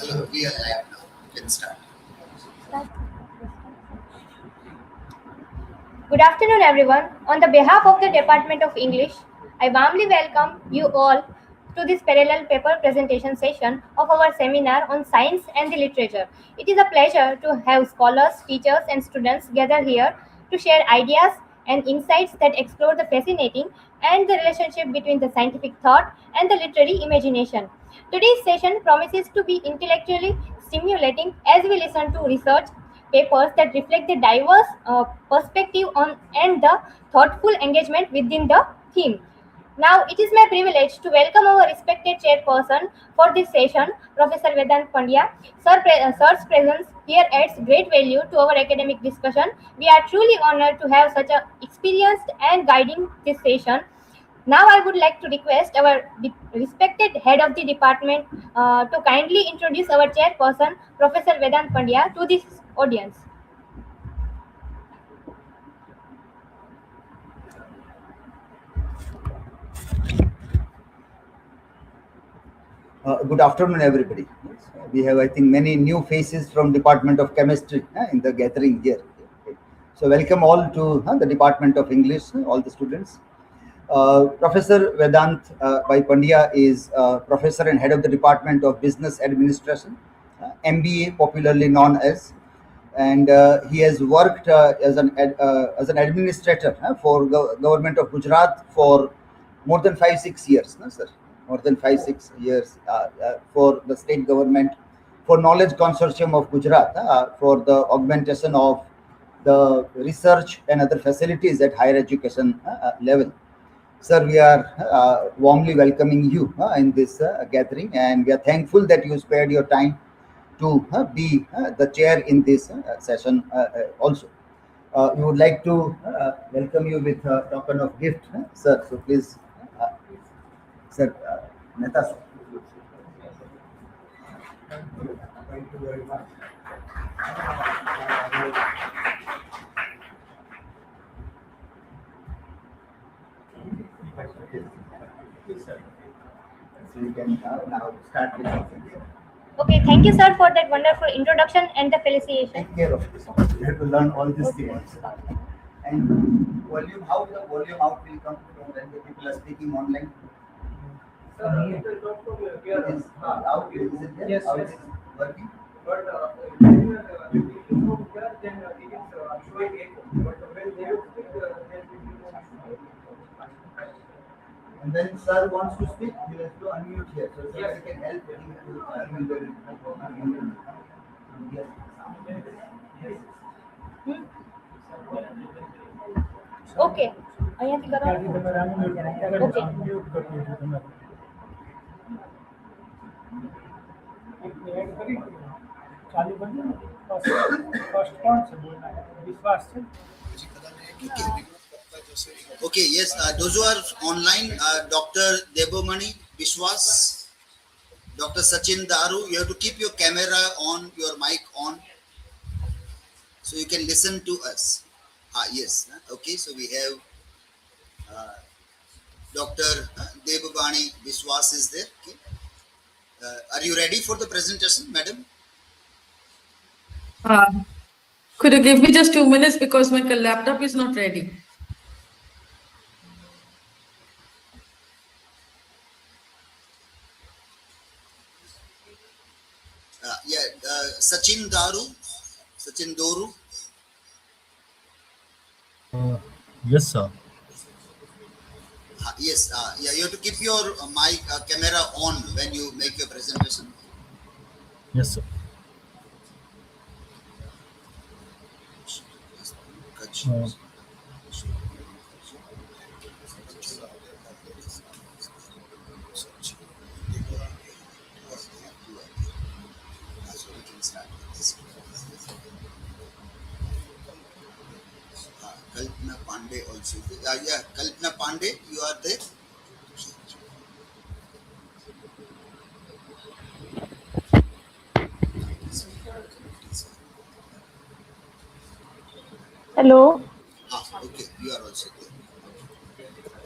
Hello, we are live now. Let's start. Good afternoon, everyone. On the behalf of the Department of English, I warmly welcome you all to this parallel paper presentation session of our seminar on science and the literature. It is a pleasure to have scholars, teachers, and students gather here to share ideas and insights that explore the fascinating and the relationship between the scientific thought and the literary imagination. Today's session promises to be intellectually stimulating as we listen to research papers that reflect the diverse perspective on and the thoughtful engagement within the theme. Now, it is my privilege to welcome our respected chairperson for this session, Professor Vedant Pandya. Sir's presence here adds great value to our academic discussion. We are truly honored to have such a experienced and guiding this session. Now, I would like to request our respected head of the department to kindly introduce our chairperson, Professor Vedant Pandya, to this audience. Good afternoon, everybody. We have, I think, many new faces from Department of Chemistry in the gathering here. So, welcome all to the Department of English, all the students. Professor Vedant Bhai Pandya is professor and head of the Department of Business Administration, MBA, popularly known as, and he has worked as an administrator for government of Gujarat for more than 5-6 years, no, sir. More than 5-6 years for the state government, for Knowledge Consortium of Gujarat, for the augmentation of the research and other facilities at higher education level. Sir, we are warmly welcoming you in this gathering, and we are thankful that you spared your time to be the chair in this session also. We would like to welcome you with a token of gift, sir. So please, sir, Mehta sir. Thank you very much. So you can now start with something. Okay, thank you, sir, for that wonderful introduction and the felicitation. Take care of this. You have to learn all these things. And volume, how the volume out will come from when the people are speaking online? It is out, is it there? Yes, How yes. it is working? But when you remove here, then it is showing echo. But when they speak, then it will And when sir wants to speak, he has to unmute here. So Yes. somebody can help him to unmute. Yes. Okay. અહીંયાથી કરો. Okay. ચાલુ કરજો ને first કોણ છે બોલનાર વિશ્વાસ છે Okay, yes, those who are online, Dr. Debomani Biswas, Dr. Sachin Daru, you have to keep your camera on, your mic on, so you can listen to us. Yes, okay, so we have Dr. Debomani Biswas is there. Okay. Are you ready for the presentation, madam? Could you give me just 2 minutes because my laptop is not ready? Sachin Daru, Sachin Doru. Yes, sir. Yes, yeah, you have to keep your mic camera on when you make your presentation. Yes, sir. Kalpana Pandey also. Yeah, Kalpana Pandey, you are there. Hello. Okay, you are also there.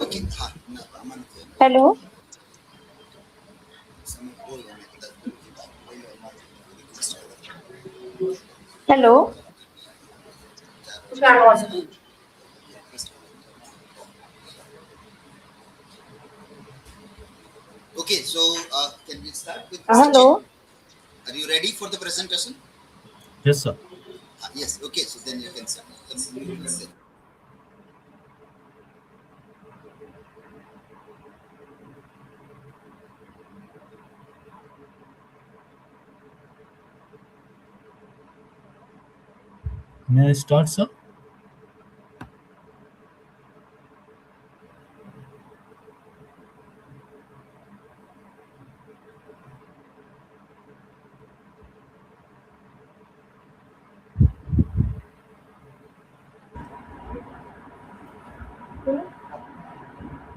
Okay, Hello. Hello. Okay, so can we start with Sachin? Hello. Are you ready for the presentation? Yes, sir. Yes. Okay, so then you can start. May I start, sir?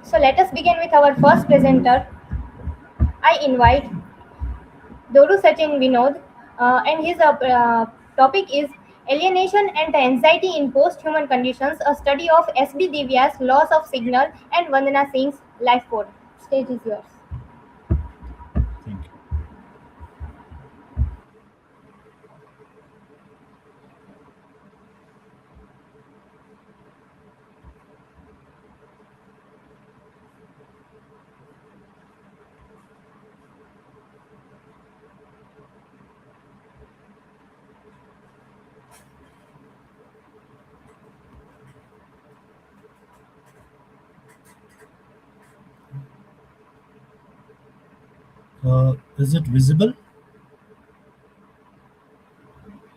So let us begin with our first presenter. I invite Doru Sachin Vinod, and his topic is Alienation and Anxiety in Post-Human Conditions, a study of S.B. Divya's Laws of Signal and Vandana Singh's Life Code. Stage is yours. Thank you. Is it visible?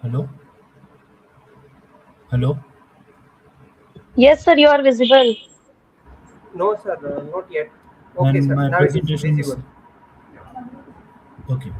Hello? Hello? Yes, sir, you are visible. No, sir, not yet. Okay, And sir. my Now it is presentation is visible. okay.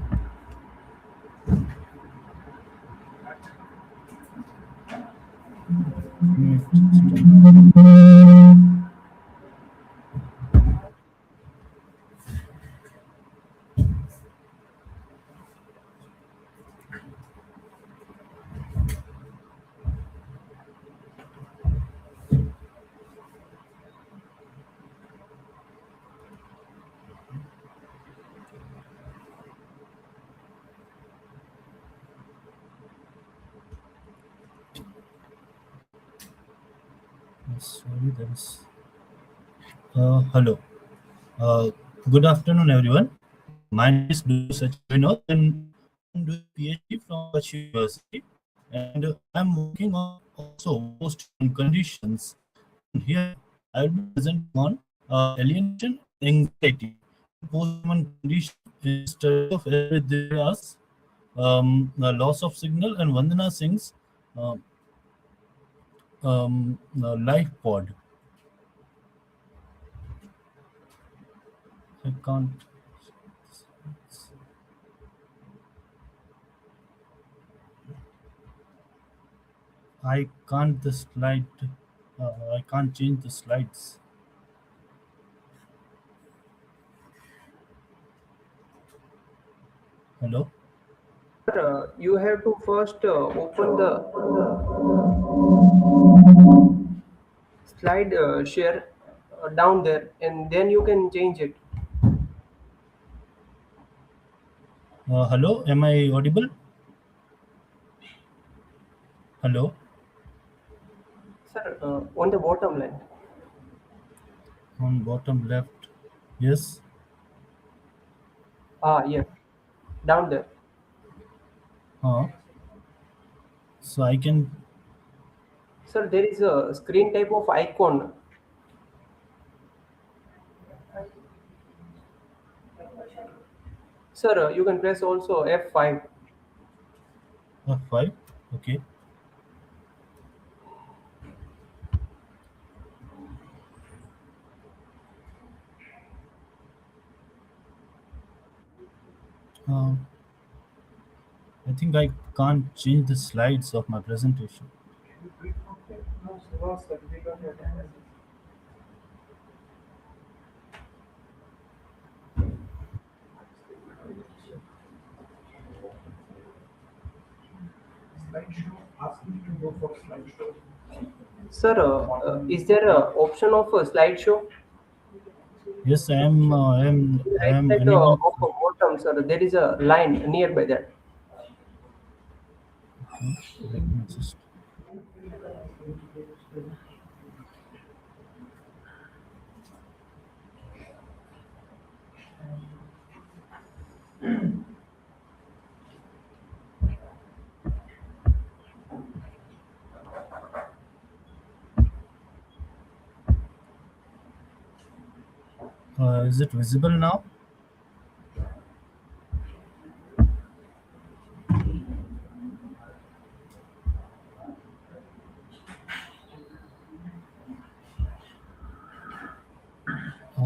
Sorry, there is. Hello. Good afternoon, everyone. My name is Sachin Vinod, and I'm doing PhD from Kutch University, and I'm working on also post-human conditions. And here, I will be presenting on alienation and anxiety. Post-human condition is study of Eridhira's the loss of signal and Vandana Singh's uh, life pod. I can't. I can't the slide. I can't change the slides. Hello. You have to first open the slide share down there, and then you can change it. Hello. Am I audible? Hello. Sir, on the bottom line. On bottom left. Yes. Yes, down there. Uh, so I can. Sir, there is a screen type of icon. Sir, you can press also F5. F5. Okay. Uh, I think I can't change the slides of my presentation. No, sir, we don't have that. Sir, is there a option of a slideshow? Yes, I am. I Right am side unable. of the bottom, sir, there is a line nearby that. Let me just. Is it visible now?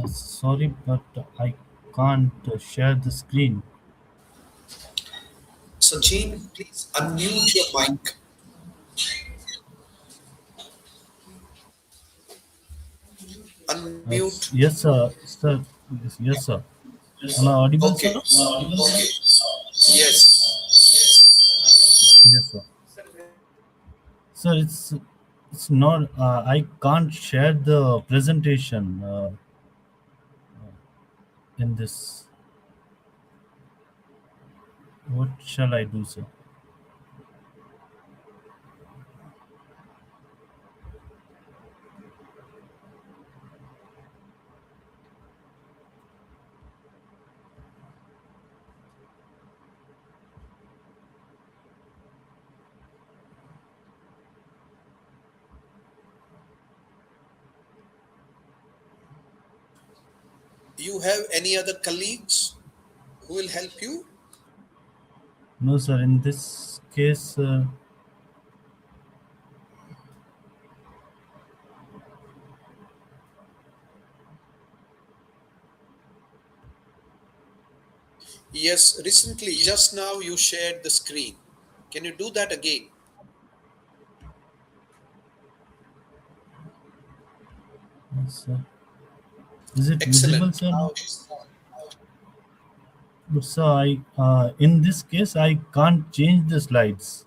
Sorry, but I can't share the screen. Sachin, please unmute your mic. Unmute. Yes, sir. Sir, yes, sir. Am I audible, Okay. sir? Okay. Yes. Yes, sir. Sir, it's not. I can't share the presentation in this. What shall I do, sir? You have any other colleagues who will help you? No, sir. In this case, Yes, recently, just now you shared the screen. Can you do that again? yes, sir. Is it visible, Excellent. sir? Now, But sir, in this case, I can't change the slides.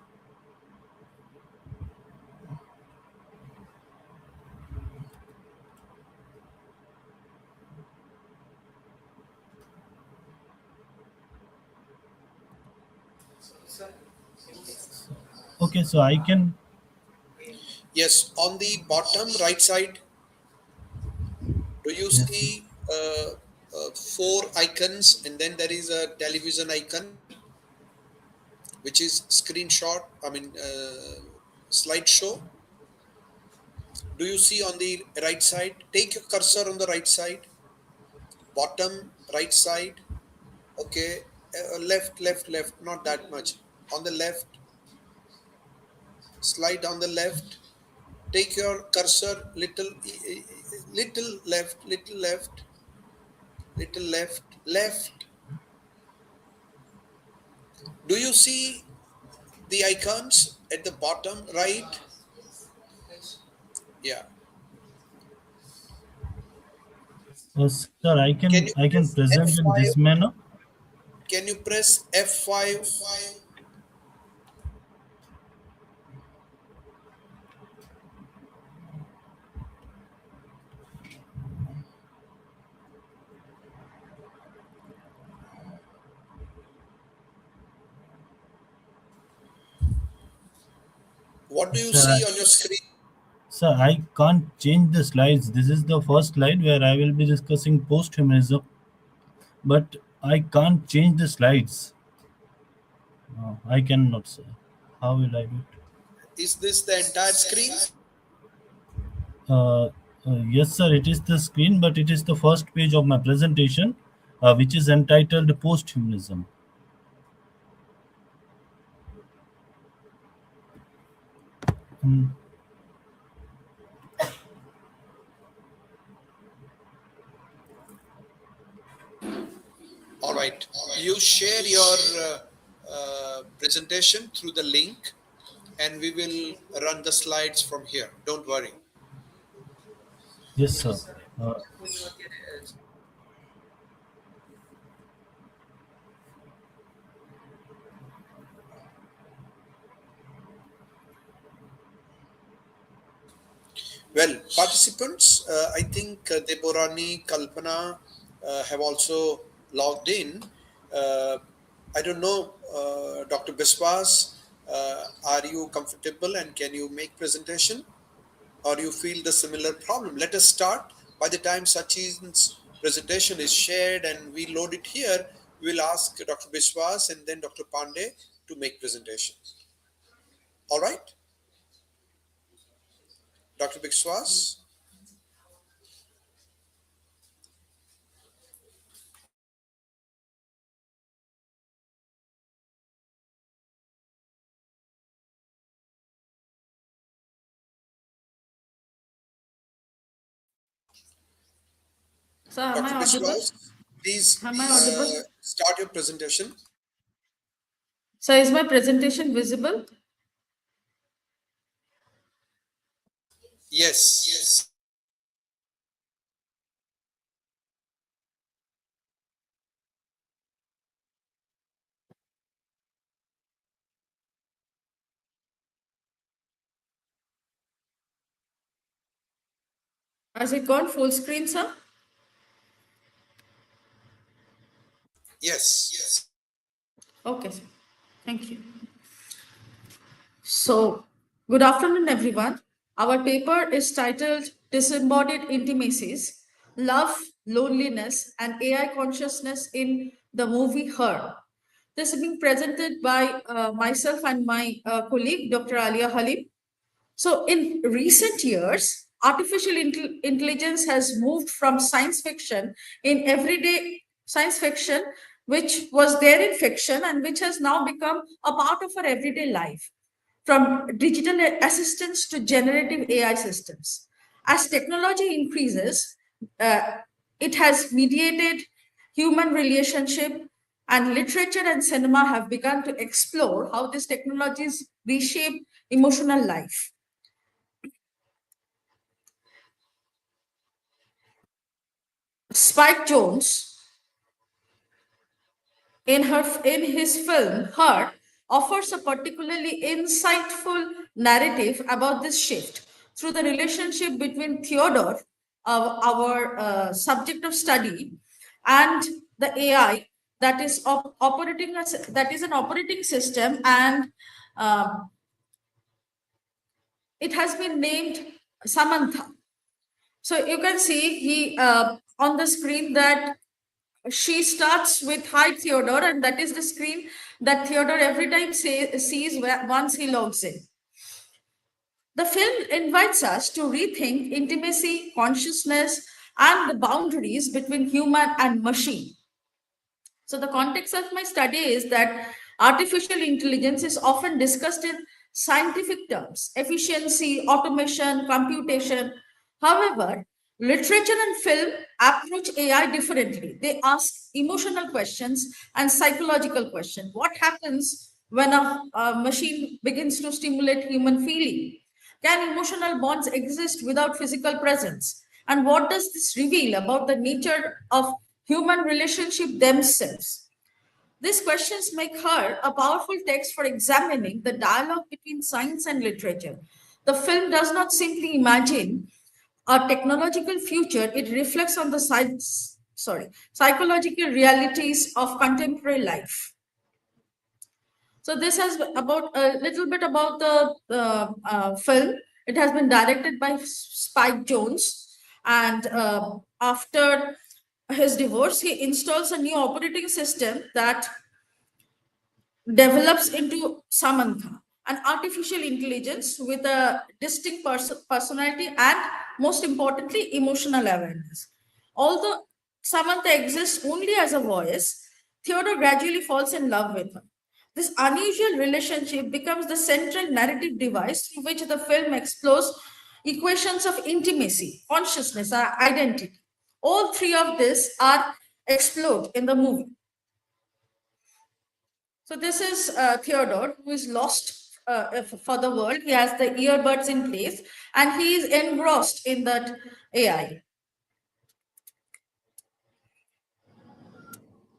Okay, so I can. yes, on the bottom right side, do you Yes, sir. see four icons, and then there is a television icon, which is screenshot, slideshow. Do you see on the right side? Take your cursor on the right side, bottom right side. Okay, left, not that much. On the left, slide on the left. Take your cursor little left, little left. Do you see the icons at the bottom right? Yeah. Sir, I Can can you I can press present in F5? this manner. Can you press F5? What do you Sir, see on your screen? sir, I can't change the slides. This is the first slide where I will be discussing post-humanism, but I can't change the slides. I cannot, sir. How will I do it? Is this the entire screen? Uh, yes, sir, it is the screen, but it is the first page of my presentation, which is entitled Post-Humanism. Mm, All right. You share your presentation through the link, and we will run the slides from here. Don't worry. yes, sir. Uh, Well, participants, I think Deborani, Kalpana have also logged in. I don't know, Dr. Biswas, Are you comfortable and can you make presentation, or you feel the similar problem? Let us start. By the time Sachin's presentation is shared and we load it here, we'll ask Dr. Biswas and then Dr. Pandey to make presentation. All right, Dr. Biswas. Sir, am I Dr. audible? Biswas, please Am I audible? start your presentation. Sir, is my presentation visible? Yes. Has it gone full screen, sir? Yes. Okay, sir. Thank you. So, good afternoon, everyone. Our paper is titled Disembodied Intimacies, Love, Loneliness, and AI Consciousness in the Movie Her. This is being presented by myself and my colleague, Dr. Alia Halim. So, in recent years, artificial intelligence has moved from science fiction in everyday science fiction, which was there in fiction and which has now become a part of our everyday life, from digital assistants to generative AI systems. As technology increases, it has mediated human relationship, and literature and cinema have begun to explore how these technologies reshape emotional life. Spike Jones, in his film Her, offers a particularly insightful narrative about this shift through the relationship between Theodore, our subject of study, and the AI that is operating that is an operating system, and it has been named Samantha. So you can see on the screen that she starts with "Hi Theodore," and that is the screen that Theodore every time sees once he logs in. The film invites us to rethink intimacy, consciousness, and the boundaries between human and machine. So the context of my study is that artificial intelligence is often discussed in scientific terms: efficiency, automation, computation. However, literature and film approach AI differently. They ask emotional questions and psychological questions. What happens when a machine begins to stimulate human feeling? Can emotional bonds exist without physical presence? And what does this reveal about the nature of human relationship themselves? These questions make her a powerful text for examining the dialogue between science and literature. The film does not simply imagine a technological future, it reflects on the psychological realities of contemporary life. So this has about a little bit about the film. It has been directed by Spike Jones, and after his divorce, he installs a new operating system that develops into Samantha, an artificial intelligence with a distinct personality and, most importantly, emotional awareness. Although Samantha exists only as a voice, Theodore gradually falls in love with her. This unusual relationship becomes the central narrative device through which the film explores equations of intimacy, consciousness, and identity. All three of these are explored in the movie. So this is Theodore, who is lost for the world. He has the earbuds in place, and he is engrossed in that AI.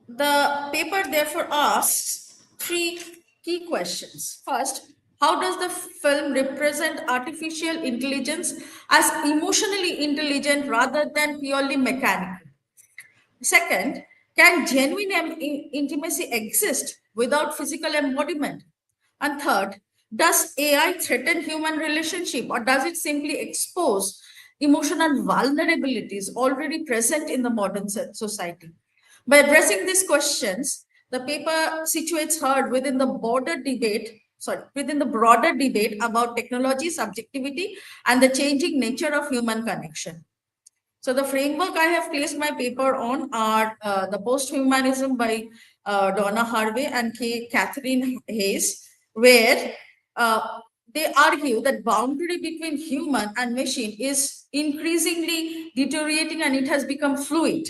The paper therefore asks three key questions. First, how does the film represent artificial intelligence as emotionally intelligent rather than purely mechanical? Second, can genuine intimacy exist without physical embodiment? And third, Does AI threaten human relationship, or does it simply expose emotional vulnerabilities already present in the modern society? By addressing these questions, the paper situates her within the broader debate about technology, subjectivity, and the changing nature of human connection. So the framework I have placed my paper on are the Post-Humanism by Donna Harvey and Catherine Hayes, where they argue that boundary between human and machine is increasingly deteriorating and it has become fluid.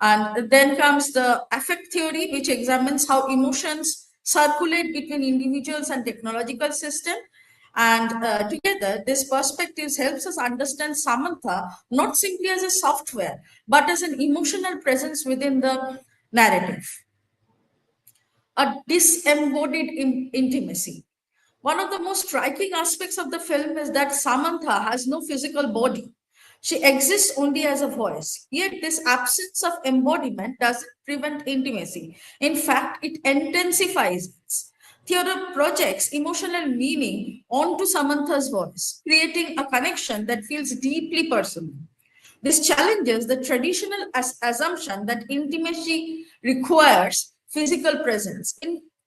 And then comes the affect theory, which examines how emotions circulate between individuals and technological system. And together, this perspective helps us understand Samantha not simply as a software, but as an emotional presence within the narrative. A disembodied intimacy. One of the most striking aspects of the film is that Samantha has no physical body. She exists only as a voice. Yet, this absence of embodiment doesn't prevent intimacy. In fact, it intensifies it. Theodore projects emotional meaning onto Samantha's voice, creating a connection that feels deeply personal. This challenges the traditional assumption that intimacy requires physical presence.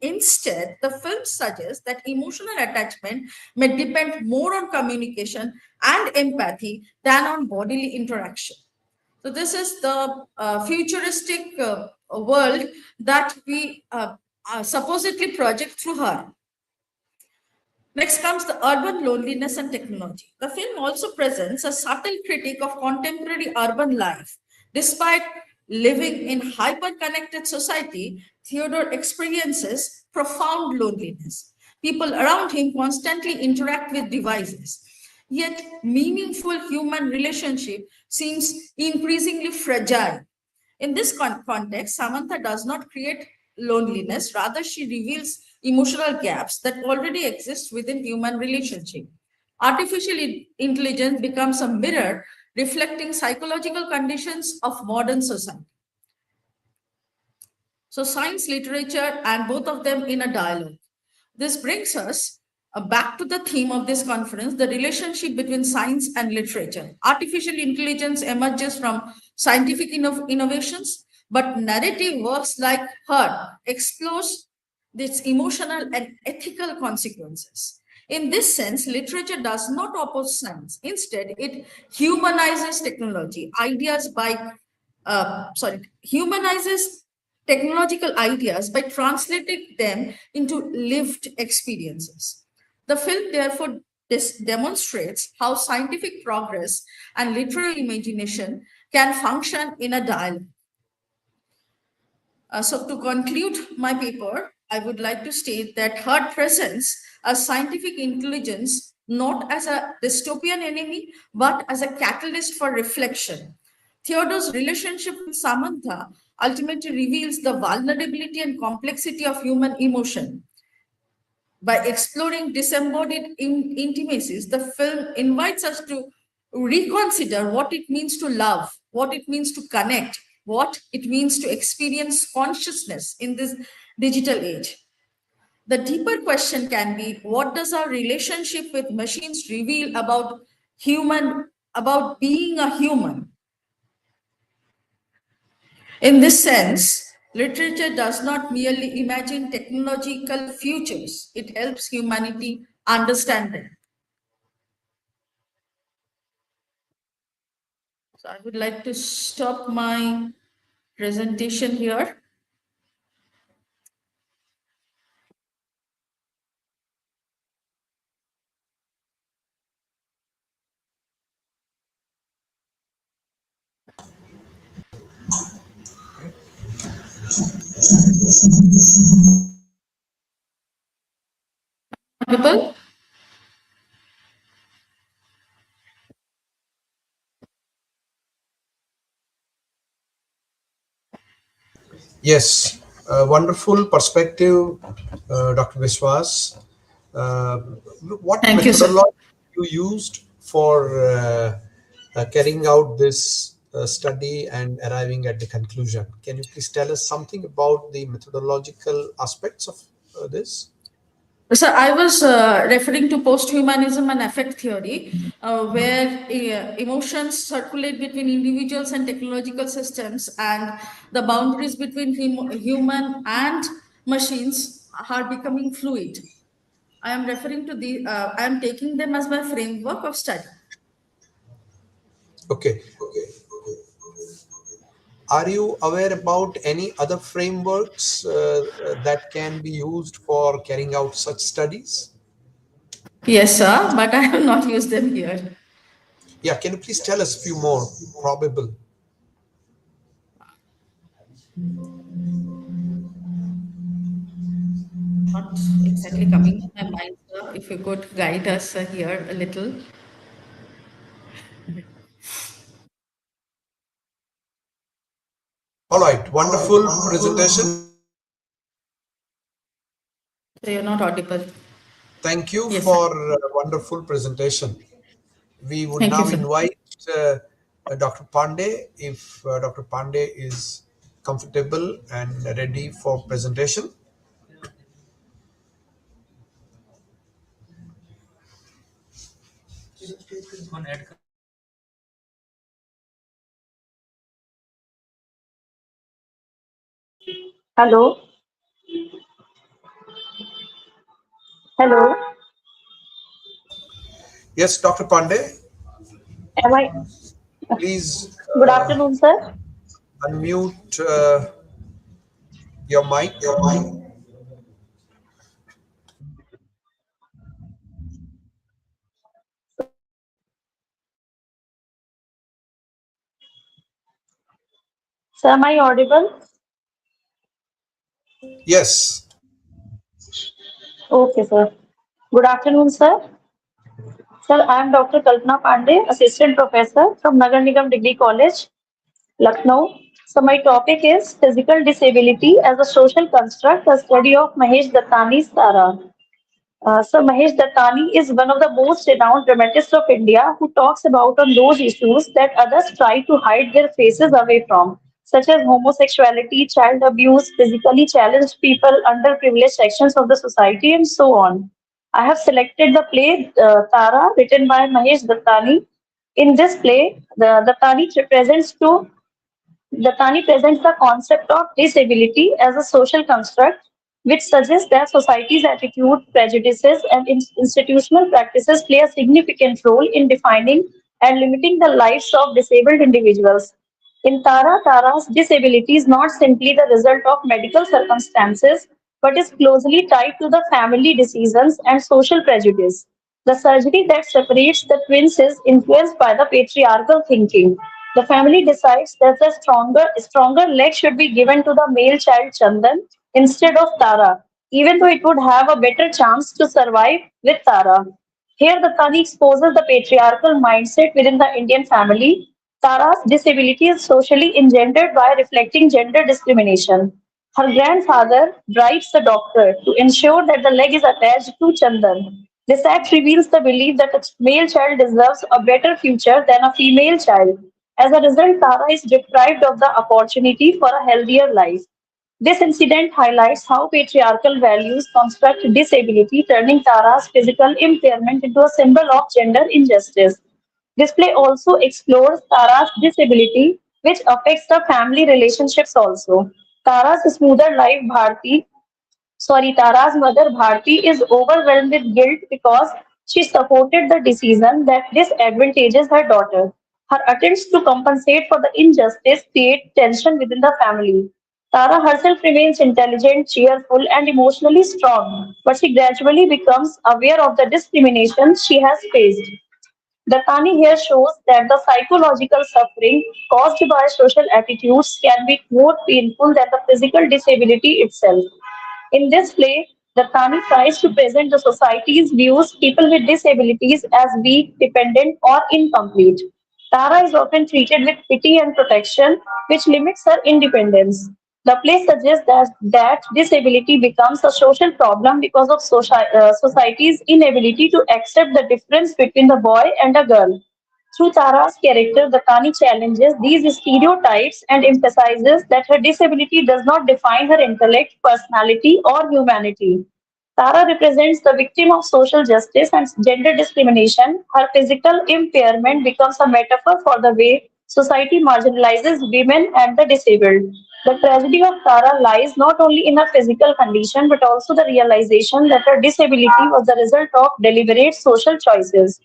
Instead, the film suggests that emotional attachment may depend more on communication and empathy than on bodily interaction. So, this is the futuristic world that we supposedly project through her. Next comes the urban loneliness and technology. The film also presents a subtle critique of contemporary urban life. Despite living in hyper-connected society, Theodore experiences profound loneliness. People around him constantly interact with devices. Yet, meaningful human relationship seems increasingly fragile. In this context, Samantha does not create loneliness, rather, she reveals emotional gaps that already exist within human relationship. Artificial intelligence becomes a mirror reflecting psychological conditions of modern society. So, science, literature, and both of them in a dialogue. This brings us back to the theme of this conference, the relationship between science and literature. Artificial intelligence emerges from scientific innovations, but narrative works like her explores its emotional and ethical consequences. In this sense, literature does not oppose science. Instead, it humanizes technology, humanizes technological ideas by translating them into lived experiences. The film therefore demonstrates how scientific progress and literary imagination can function in a dialogue. So to conclude my paper, I would like to state that her presents a scientific intelligence not as a dystopian enemy, but as a catalyst for reflection. Theodore's relationship with Samantha ultimately reveals the vulnerability and complexity of human emotion. By exploring disembodied intimacies, the film invites us to reconsider what it means to love, what it means to connect, what it means to experience consciousness in this digital age. The deeper question can be, what does our relationship with machines reveal about being a human? In this sense, literature does not merely imagine technological futures, it helps humanity understand them. So I would like to stop my presentation here. Audible? Yes, wonderful perspective, Dr. Viswas. Uh, what Thank you, sir. methodology you used for carrying out this study and arriving at the conclusion? Can you please tell us something about the methodological aspects of this? So I was referring to post-humanism and affect theory, where emotions circulate between individuals and technological systems, and the boundaries between human and machines are becoming fluid. I am referring to I am taking them as my framework of study. Okay. Are you aware about any other frameworks that can be used for carrying out such studies? Yes, sir, but I have not used them here. Yeah, can you please tell us a few more probable? Not exactly coming to my mind, sir. If you could guide us here a little. All right, wonderful presentation. So you're not audible. Thank you Yes, sir. for a wonderful presentation. We would Thank you, now sir. invite Dr. Pandey, if Dr. Pandey is comfortable and ready for presentation. Hello. Hello. Yes, Dr. Pandey, Am I? please Good afternoon, sir. unmute your mic. Sir, am I audible? Yes. Okay, sir. Good afternoon, sir. Sir, I am Dr. Kalpana Pandey, Assistant Professor from Nagar Nigam Degree College, Lucknow. So my topic is physical disability as a social construct, a study of Mahesh Dattani's Tara. So Mahesh Dattani is one of the most renowned dramatists of India who talks about on those issues that others try to hide their faces away from, such as homosexuality, child abuse, physically challenged people, underprivileged sections of the society, and so on. I have selected the play Tara, written by Mahesh Dattani. In this play, the Dattani presents the concept of disability as a social construct, which suggests that society's attitude, prejudices, and institutional practices play a significant role in defining and limiting the lives of disabled individuals. In Tara's disability is not simply the result of medical circumstances, but is closely tied to the family decisions and social prejudice. The surgery that separates the twins is influenced by the patriarchal thinking. The family decides that the stronger leg should be given to the male child Chandan instead of Tara, even though it would have a better chance to survive with Tara. Here, the Kani exposes the patriarchal mindset within the Indian family. Tara's disability is socially engendered by reflecting gender discrimination. Her grandfather bribes the doctor to ensure that the leg is attached to Chandan. This act reveals the belief that a male child deserves a better future than a female child. As a result, Tara is deprived of the opportunity for a healthier life. This incident highlights how patriarchal values construct disability, turning Tara's physical impairment into a symbol of gender injustice. This play also explores Tara's disability, which affects the family relationships also. Tara's smoother life, Tara's mother Bharti is overwhelmed with guilt because she supported the decision that disadvantages her daughter. Her attempts to compensate for the injustice create tension within the family. Tara herself remains intelligent, cheerful, and emotionally strong, but she gradually becomes aware of the discrimination she has faced. The Tani here shows that the psychological suffering caused by social attitudes can be more painful than the physical disability itself. In this play, the Tani tries to present the society's views people with disabilities as weak, dependent, or incomplete. Tara is often treated with pity and protection, which limits her independence. The play suggests that disability becomes a social problem because of society's inability to accept the difference between the boy and a girl. Through Tara's character, the Tani challenges these stereotypes and emphasizes that her disability does not define her intellect, personality, or humanity. Tara represents the victim of social justice and gender discrimination. Her physical impairment becomes a metaphor for the way society marginalizes women and the disabled. The tragedy of Tara lies not only in her physical condition but also the realization that her disability was the result of deliberate social choices.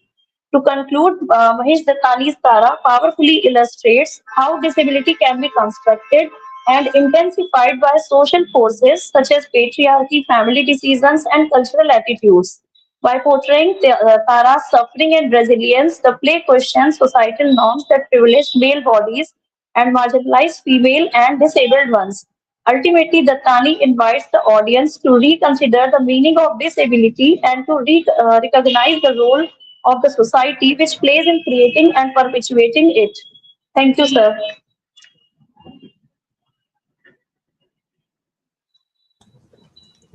To conclude, Mahesh Dattani's Tara powerfully illustrates how disability can be constructed and intensified by social forces such as patriarchy, family decisions, and cultural attitudes. By portraying Tara's suffering and resilience, the play questions societal norms that privilege male bodies and marginalize female and disabled ones. Ultimately, Dattani invites the audience to reconsider the meaning of disability and to recognize the role of the society which plays in creating and perpetuating it. Thank you, sir.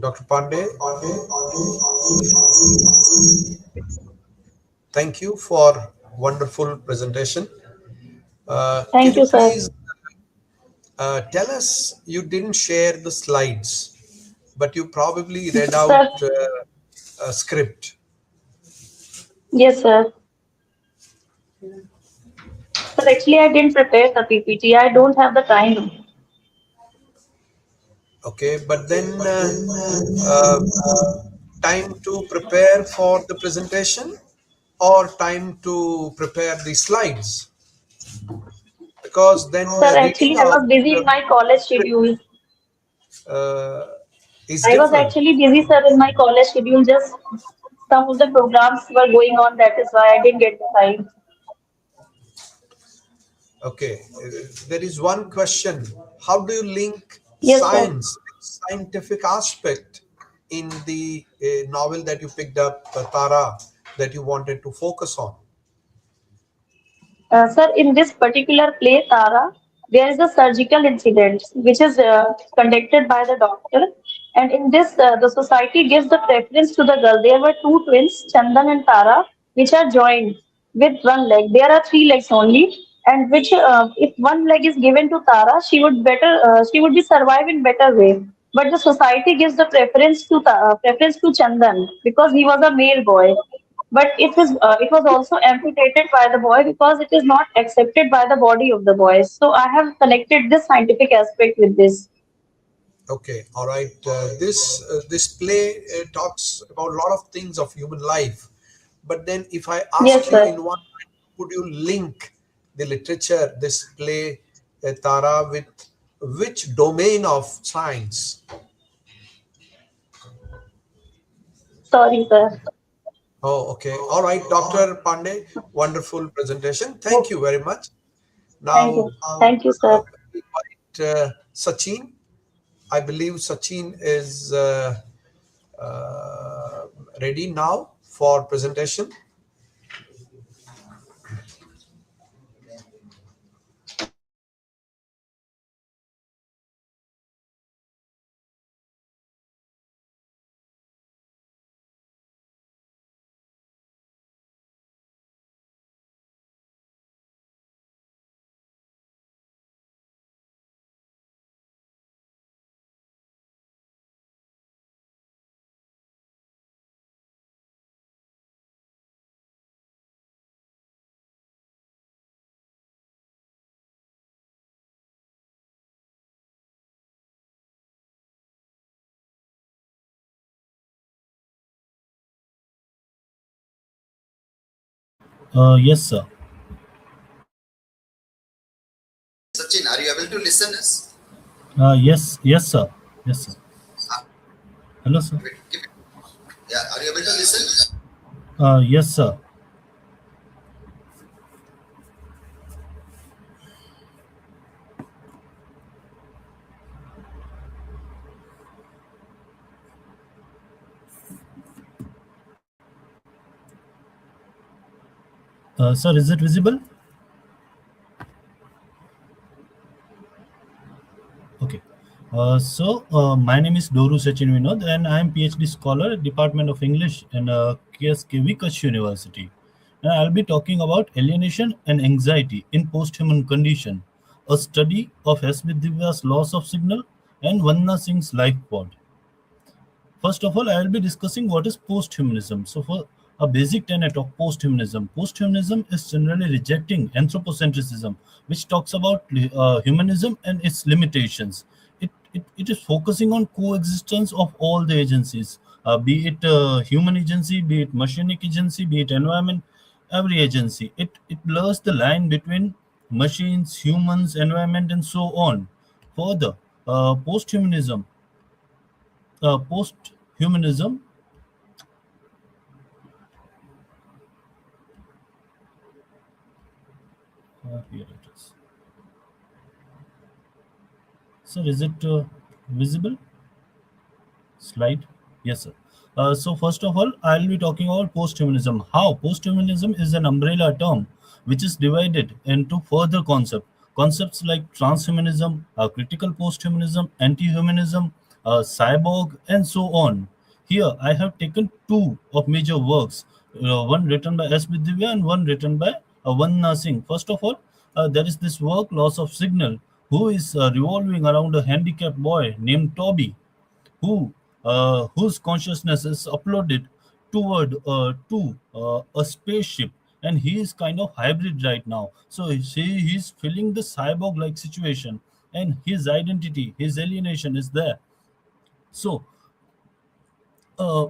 Dr. Pandey, thank you for wonderful presentation. Can Thank you you, sir. please tell us, you didn't share the slides, but you probably read Sir, out a script. yes, sir. Sir, actually, I didn't prepare the PPT. I don't have the time. Okay, but then uh, time to prepare for the presentation or time to prepare the slides? Because then Sir, reading actually, I out was busy in the my college script schedule. is I was different. actually busy, sir, in my college schedule. Just some of the programs were going on. That is why I didn't get the time. Okay, there is one question. How do you link Yes, sir. science, scientific aspect in the novel that you picked up, Tara, that you wanted to focus on? Sir, in this particular play, Tara, there is a surgical incident which is conducted by the doctor. And in this, the society gives the preference to the girl. There were two twins, Chandan and Tara, which are joined with one leg. There are three legs only, and which, if one leg is given to Tara, she would be survive in better way. But the society gives the preference to Chandan because he was a male boy, but it was also amputated by the boy because it is not accepted by the body of the boy. So I have connected this scientific aspect with this. Okay, all right. This play talks about a lot of things of human life, but then if I Yes, ask you sir. in one, would you link the literature, this play, Tara, with which domain of science? Sorry, sir. Oh, okay. All right, Dr. Pandey, wonderful presentation. Thank Oh, you very much. thank Now, you. Thank you, sir. we invite Sachin. I believe Sachin is ready now for presentation. Yes, sir. Sachin, are you able to listen us? Yes, yes, sir. Yes, sir. Hello, sir. Keep it. Yeah, are you able to listen? Yes, sir. Sir, is it visible? Okay. My name is Doru Sachin Vinod, and I am PhD scholar at Department of English in KSKV Kutch University. And I'll be talking about alienation and anxiety in post-human condition, a study of S. Divya's loss of signal and Vanna Singh's life pod. First of all, I will be discussing what is post-humanism. So, for a basic tenet of post-humanism is generally rejecting anthropocentrism, which talks about humanism and its limitations. It is focusing on coexistence of all the agencies, be it human agency, be it machinic agency, be it environment, every agency. It blurs the line between machines, humans, environment, and so on. Further, post-humanism post-humanism here it is. Sir, is it visible slide? Yes, sir. So first of all, I'll be talking about post-humanism. How post-humanism is an umbrella term which is divided into further concepts like transhumanism, critical post-humanism, anti-humanism, cyborg, and so on. Here, I have taken two of major works, one written by S. Vidivya and one written by Vandana Singh. First of all, there is this work, Loss of Signal, who is revolving around a handicapped boy named Toby, whose consciousness is uploaded toward to a spaceship, and he is kind of hybrid right now. So he's feeling the cyborg like situation, and his identity, his alienation is there. So uh,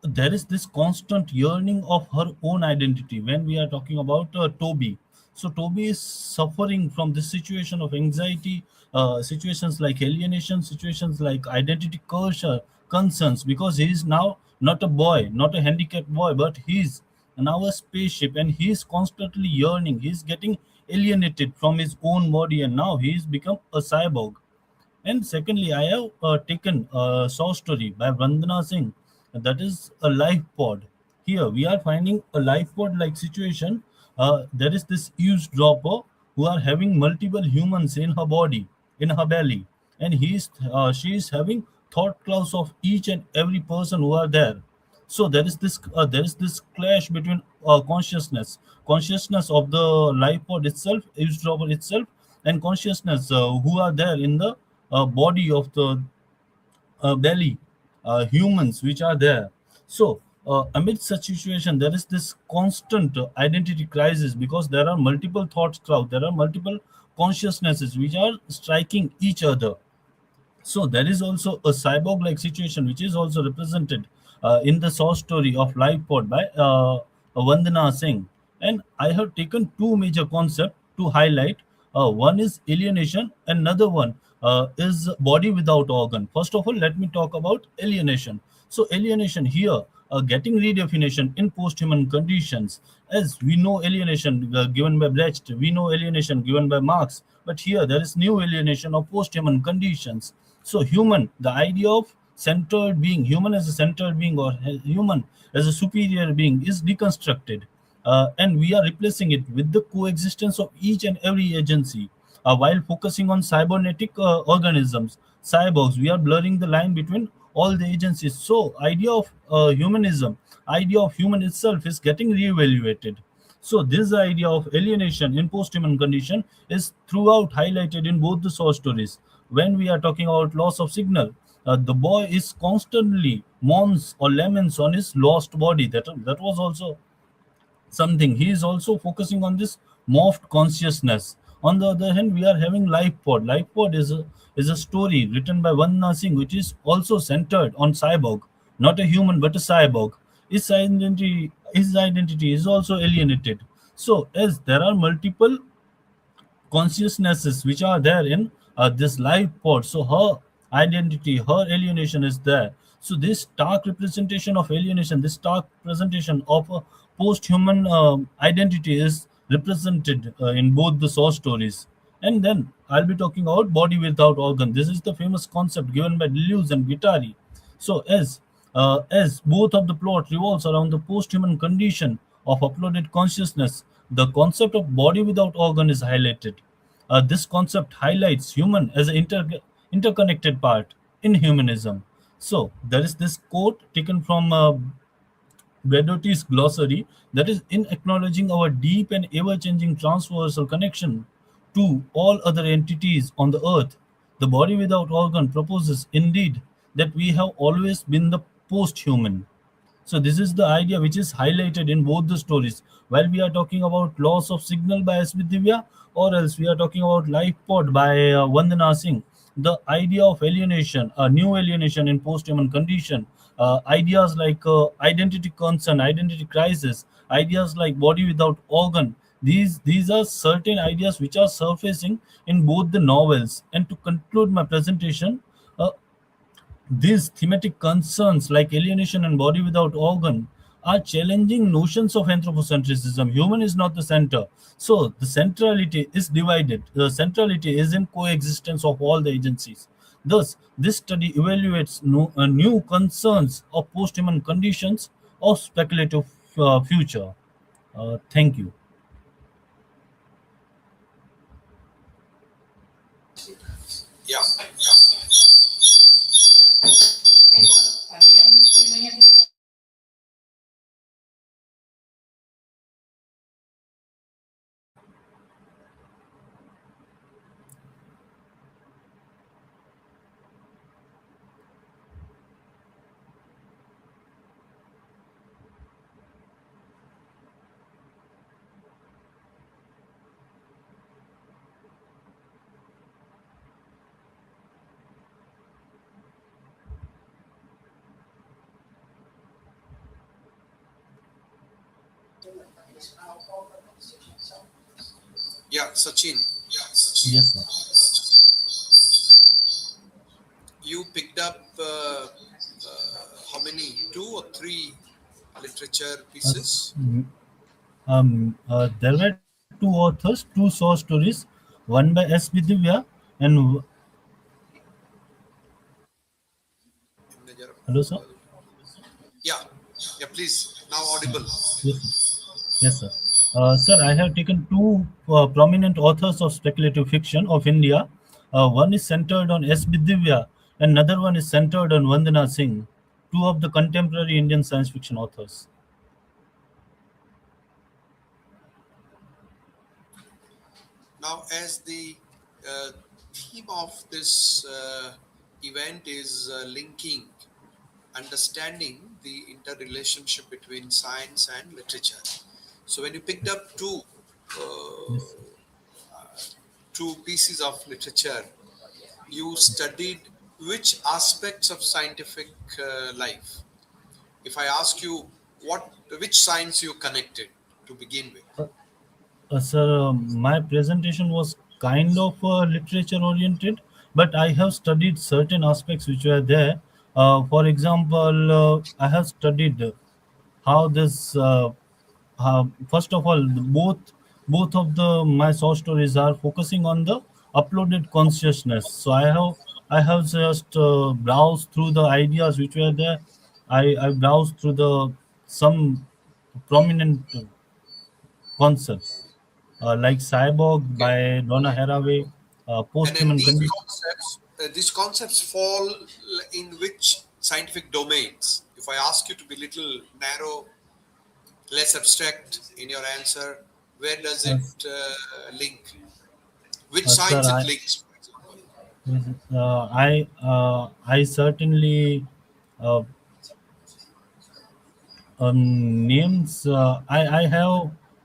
there is this constant yearning of her own identity when we are talking about Toby. So Toby is suffering from this situation of anxiety, situations like alienation, situations like identity concerns, because he is now not a boy, not a handicapped boy, but he's now a spaceship, and he is constantly yearning. He's getting alienated from his own body, and now he's become a cyborg. And secondly, I have taken a source story by Vandana Singh, that is a life pod. Here we are finding a life pod like situation. There is this eavesdropper who are having multiple humans in her body, in her belly, and she is having thought clouds of each and every person who are there. So there is this clash between consciousness of the life pod itself, eavesdropper itself, and consciousness who are there in the body of the belly, humans which are there. So amid such situation, there is this constant identity crisis, because there are multiple thoughts cloud, there are multiple consciousnesses which are striking each other. So there is also a cyborg-like situation which is also represented in the source story of Life Pod by Vandana Singh. And I have taken two major concepts to highlight. One is alienation, and another one is body without organ. First of all, let me talk about alienation. So alienation here, getting redefinition in post-human conditions. As we know alienation given by Brecht, we know alienation given by Marx, but here there is new alienation of post-human conditions. So human, the idea of centered being, human as a centered being, or human as a superior being, is deconstructed. And we are replacing it with the coexistence of each and every agency. While focusing on cybernetic organisms, cyborgs, we are blurring the line between all the agencies. So idea of humanism, idea of human itself is getting reevaluated. So this idea of alienation in post-human condition is throughout highlighted in both the source stories. When we are talking about loss of signal, the boy is constantly mourns or laments on his lost body. That was also something. He is also focusing on this morphed consciousness. On the other hand, we are having Life Pod. Life Pod is a story written by Vandana Singh, which is also centered on cyborg, not a human but a cyborg. His identity is also alienated. So as there are multiple consciousnesses which are there in this life pod, so her identity, her alienation is there. So this stark representation of alienation, this stark presentation of a post-human identity is represented in both the source stories. And then I'll be talking about body without organ. This is the famous concept given by Deleuze and Guattari. So as both of the plot revolves around the post-human condition of uploaded consciousness, the concept of body without organ is highlighted. This concept highlights human as an interconnected part in humanism. So there is this quote taken from Bedotti's glossary, that is, in acknowledging our deep and ever-changing transversal connection to all other entities on the earth, the body without organ proposes indeed that we have always been the post-human. So this is the idea which is highlighted in both the stories. While we are talking about loss of signal by S. Divya, or else we are talking about life pod by Vandana Singh, the idea of alienation, a new alienation in post-human condition, ideas like identity concern, identity crisis, ideas like body without organ. These are certain ideas which are surfacing in both the novels. And to conclude my presentation, uh, these thematic concerns like alienation and body without organ are challenging notions of anthropocentrism. Human is not the center. So the centrality is divided. The centrality is in coexistence of all the agencies. Thus, this study evaluates new concerns of post-human conditions of speculative future. Thank you. Yeah. Yeah, Sachin. Yes, sir. You picked up how many? Two or three literature pieces? There were two authors, two short stories, one by S. Vidivya and hello, sir. Yeah, yeah, please. Now audible. Yes, sir. Yes, sir. Sir, I have taken two prominent authors of speculative fiction of India. One is centered on S. Vidivya, and another one is centered on Vandana Singh, two of the contemporary Indian science fiction authors. Now, as the uh, theme of this event is linking, understanding the interrelationship between science and literature. So, when you picked up Yes, sir. two pieces of literature, you studied which aspects of scientific life. If I ask you which science you connected to begin with. Sir, my presentation was kind of literature oriented, but I have studied certain aspects which were there. For example, I have studied how this. First of all, both of the my short stories are focusing on the uploaded consciousness. So I have just browsed through the ideas which were there. I browsed through the some prominent concepts like Cyborg Okay. by Donna Haraway, And Post-Human Condition. these concepts fall in which scientific domains? If I ask you to be little narrow, less abstract in your answer, where does Uh, it link? Which Sir, science it links, for example? I certainly uh, names.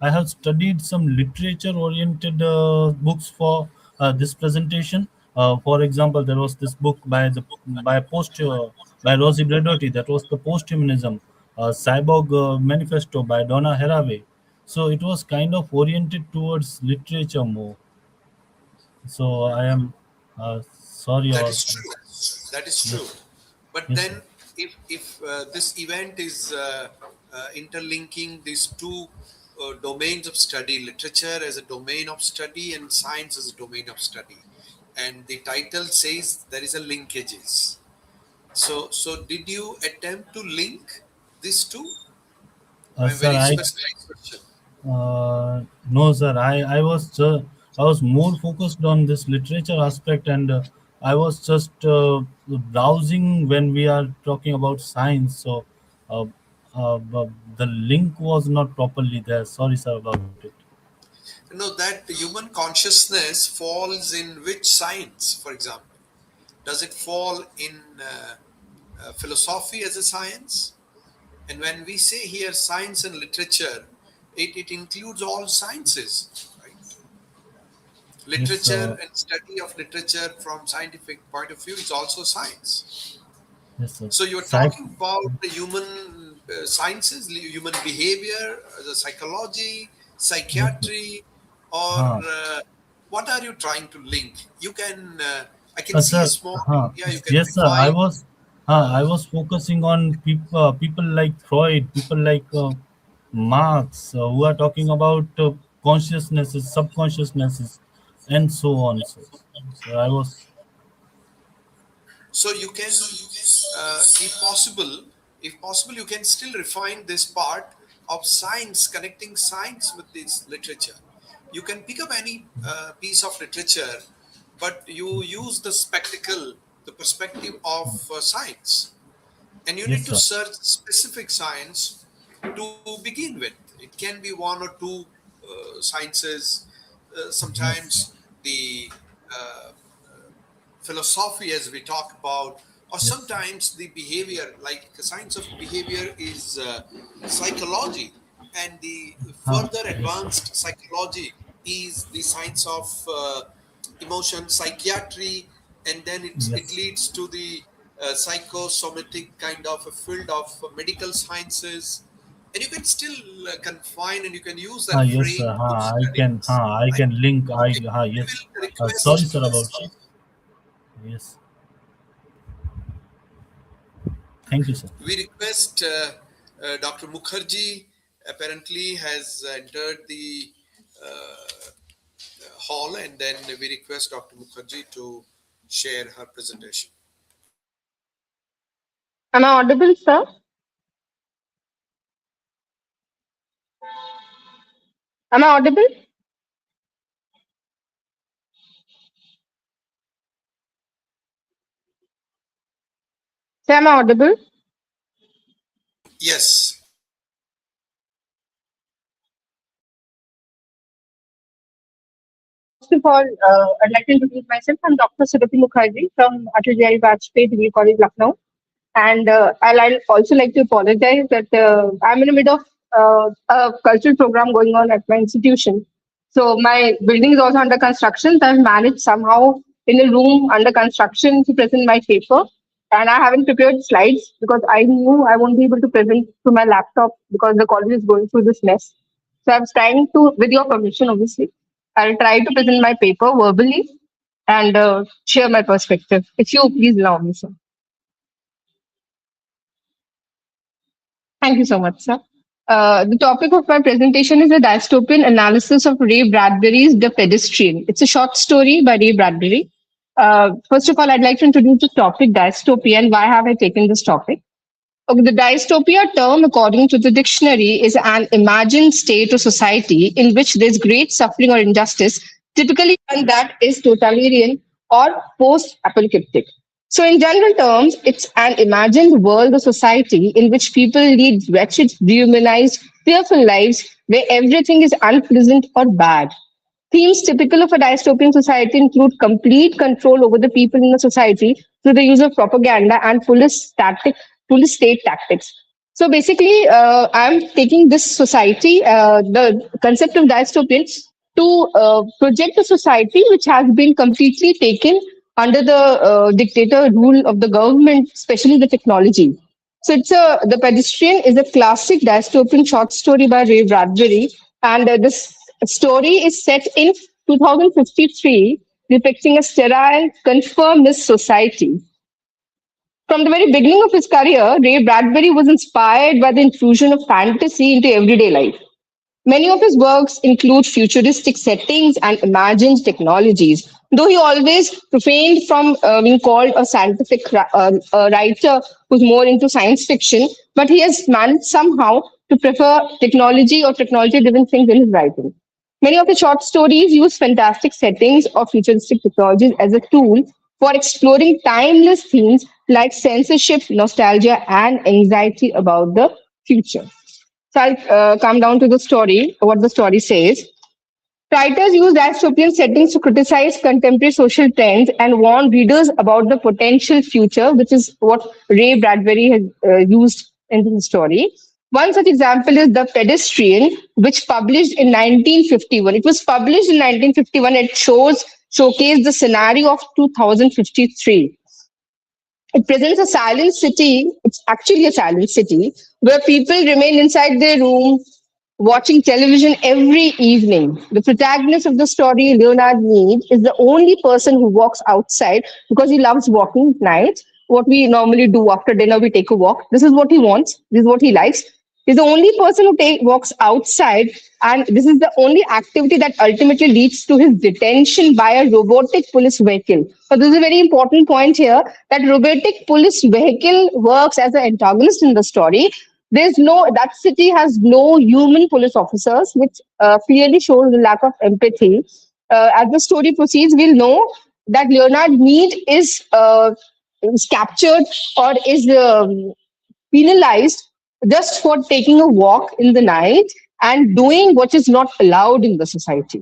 I have studied some literature oriented books for this presentation. For example, there was this book by Rosie Bredotti, that was the post-humanism cyborg manifesto by Donna Haraway. So it was kind of oriented towards literature more. So I am sorry That about is true. That is yes, true. But yes, sir. then, if this event is interlinking these two domains of study, literature as a domain of study and science as a domain of study, and the title says there is a linkages. So did you attempt to link these two? I mean, Sir, very specific question. no, sir. I was more focused on this literature aspect, and I was just browsing when we are talking about science. So uh, but the link was not properly there. Sorry, sir, about it. No, that the human consciousness falls in which science, for example? Does it fall in philosophy as a science. And when we say here science and literature, it includes all sciences, right? Yes, Literature and study of literature from scientific point of view is also science. yes, sir. So you're Psych. talking about the human sciences, human behavior, the psychology, Yes, sir. psychiatry, or Huh. what are you trying to link? You can, I can see a Sir, small, huh. yeah, you can Yes, sir. define. I was focusing on people like Freud, people like Marx, who are talking about consciousnesses, subconsciousnesses, and so on. So I was, So you can, if possible, you can still refine this part of science, connecting science with this literature. You can pick up any piece of literature, but you use the spectacle, the perspective of science, and you need yes, to sir. search specific science to begin with. It can be one or two sciences. Yes, Sometimes the uh, philosophy, as we talk about, or yes. sometimes the behavior, like the science of behavior is psychology, and the further Yes, sir. advanced psychology is the science of emotion psychiatry, and then it Yes. leads to the psychosomatic kind of a field of medical sciences, and you can still confine and you can use that Yes, sir. frame to study this. I Right? can link. Okay, we Yes. will Sorry, request. sir, about. Yes. Thank you, sir. We request Dr. Mukherjee apparently has entered the hall, and then we request Dr. Mukherjee to share her presentation. Am I audible, sir? Am I audible? Sir, am I audible? Yes. First of all, I'd like to introduce myself. I'm Dr. Surati Mukherjee from Atal Bihari Vajpayee Degree College, Lucknow. And I'll also like to apologize that I'm in the middle of a cultural program going on at my institution. So my building is also under construction. So I've managed somehow in a room under construction to present my paper. And I haven't prepared slides because I knew I won't be able to present through my laptop because the college is going through this mess. So I'm trying to, with your permission, obviously, I'll try to present my paper verbally and share my perspective. If you please allow me, sir. Thank you so much, sir. The topic of my presentation is a dystopian analysis of Ray Bradbury's The Pedestrian. It's a short story by Ray Bradbury. First of all, I'd like to introduce the topic dystopia and why have I taken this topic. Okay, the dystopia term, according to the dictionary, is an imagined state or society in which there's great suffering or injustice, typically one that is totalitarian or post apocalyptic. So, in general terms, it's an imagined world or society in which people lead wretched, dehumanized, fearful lives where everything is unpleasant or bad. Themes typical of a dystopian society include complete control over the people in the society through the use of propaganda and police state tactics. So basically, I'm taking this society, the concept of dystopian, to project a society which has been completely taken under the dictator rule of the government, especially the technology. So The Pedestrian is a classic dystopian short story by Ray Bradbury, and this story is set in 2053, depicting a sterile, conformist society. From the very beginning of his career, Ray Bradbury was inspired by the intrusion of fantasy into everyday life. Many of his works include futuristic settings and imagined technologies, though he always refrained from being called a writer who's more into science fiction, but he has managed somehow to prefer technology or technology driven things in his writing. Many of his short stories use fantastic settings or futuristic technologies as a tool for exploring timeless themes like censorship, nostalgia, and anxiety about the future. So I'll come down to the story, what the story says. Writers use dystopian settings to criticize contemporary social trends and warn readers about the potential future, which is what Ray Bradbury has used in the story. One such example is The Pedestrian, which published in 1951. It was published in 1951. It showcased the scenario of 2053. It presents a silent city. It's actually a silent city where people remain inside their room watching television every evening. The protagonist of the story, Leonard Mead, is the only person who walks outside because he loves walking at night. What we normally do after dinner, we take a walk. This is what he wants. This is what he likes. He's the only person who walks outside, and this is the only activity that ultimately leads to his detention by a robotic police vehicle. So this is a very important point here, that robotic police vehicle works as an antagonist in the story. That city has no human police officers, which clearly shows the lack of empathy. As the story proceeds, we'll know that Leonard Mead is captured or is penalized just for taking a walk in the night and doing what is not allowed in the society.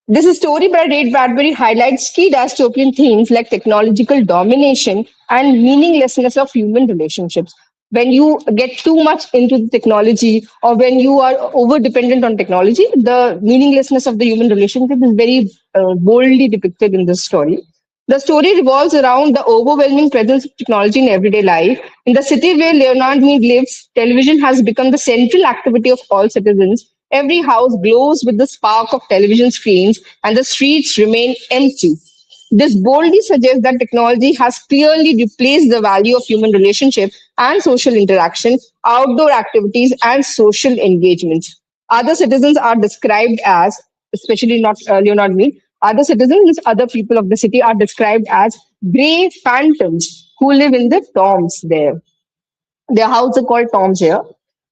This story by Ray Bradbury highlights key dystopian themes like technological domination and meaninglessness of human relationships. When you get too much into the technology or when you are over dependent on technology, the meaninglessness of the human relationship is very boldly depicted in this story. The story revolves around the overwhelming presence of technology in everyday life. In the city where Leonard Mead lives, television has become the central activity of all citizens. Every house glows with the spark of television screens, and the streets remain empty. This boldly suggests that technology has clearly replaced the value of human relationship and social interaction, outdoor activities, and social engagements. Other citizens are described as, especially not Leonard Mead, other citizens, other people of the city are described as grey phantoms who live in the tombs there. Their houses are called tombs here.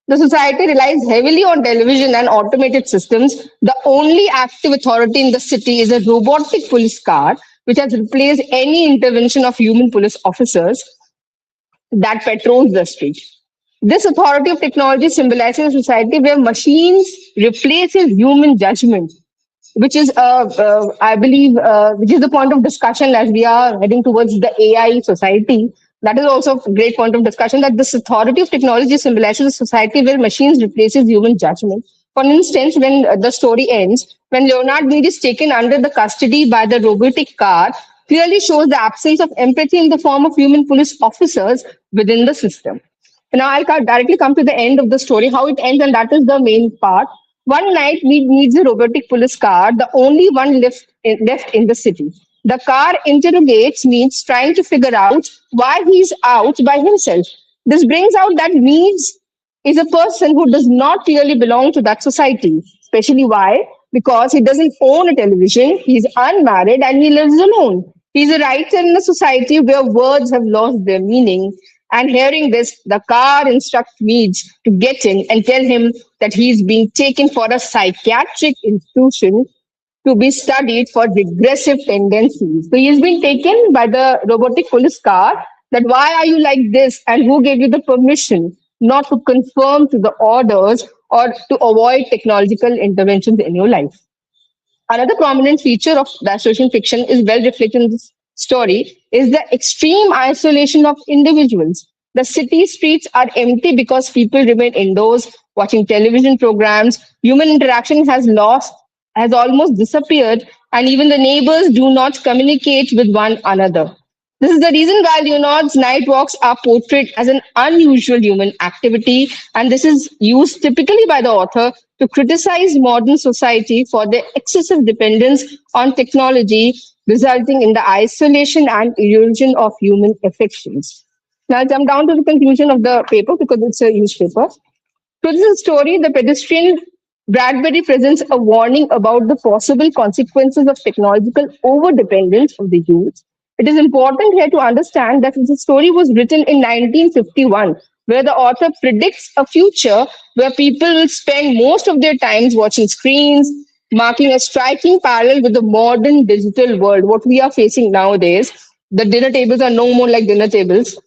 The society relies heavily on television and automated systems. The only active authority in the city is a robotic police car, which has replaced any intervention of human police officers that patrols the street. This authority of technology symbolizes a society where machines replaces human judgment, which is, I believe, which is the point of discussion as we are heading towards the AI society. That is also a great point of discussion, that this authority of technology symbolizes a society where machines replaces human judgment. For instance, when the story ends, when Leonard Mead is taken under the custody by the robotic car, clearly shows the absence of empathy in the form of human police officers within the system. Now I'll directly come to the end of the story, how it ends, and that is the main part. One night, Mead meets a robotic police car, the only one left in the city. The car interrogates Meads, trying to figure out why he's out by himself. This brings out that Meads is a person who does not clearly belong to that society. Especially why? Because he doesn't own a television, he's unmarried, and he lives alone. He's a writer in a society where words have lost their meaning. And hearing this, the car instructs Meads to get in and tell him that he's being taken for a psychiatric institution to be studied for regressive tendencies. So he's been taken by the robotic police car, that why are you like this and who gave you the permission not to conform to the orders or to avoid technological interventions in your life. Another prominent feature of dystopian fiction is well reflected in this story is the extreme isolation of individuals. The city streets are empty because people remain indoors watching television programs. Human interaction has almost disappeared, and even the neighbors do not communicate with one another. This is the reason why Leonard's night walks are portrayed as an unusual human activity, and this is used typically by the author to criticize modern society for their excessive dependence on technology, resulting in the isolation and erosion of human affections. Now, I'll jump down to the conclusion of the paper because it's a newspaper. So, this is a story, The Pedestrian. Bradbury presents a warning about the possible consequences of technological overdependence of the youth. It is important here to understand that the story was written in 1951, where the author predicts a future where people will spend most of their times watching screens, marking a striking parallel with the modern digital world, what we are facing nowadays. The dinner tables are no more like dinner tables.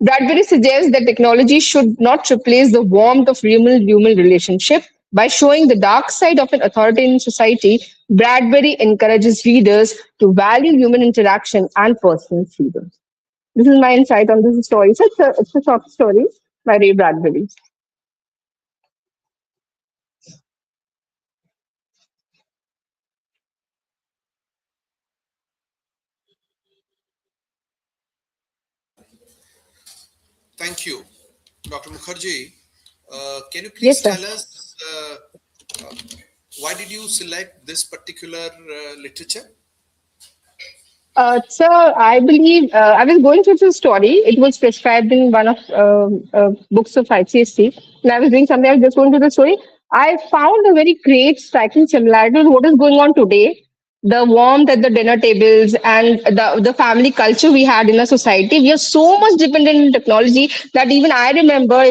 Bradbury suggests that technology should not replace the warmth of human relationship, By showing the dark side of an authoritarian society, Bradbury encourages readers to value human interaction and personal freedom. This is my insight on this story. So it's a short story by Ray Bradbury. Thank you. Dr. Mukherjee, can you please Yes, sir. tell us why did you select this particular literature? So I believe I was going through the story. It was prescribed in one of books of ICSC, and I was doing something. I was just going through the story. I found a very great, striking similarity with what is going on today. The warmth at the dinner tables and the family culture we had in a society. We are so much dependent on technology that even I remember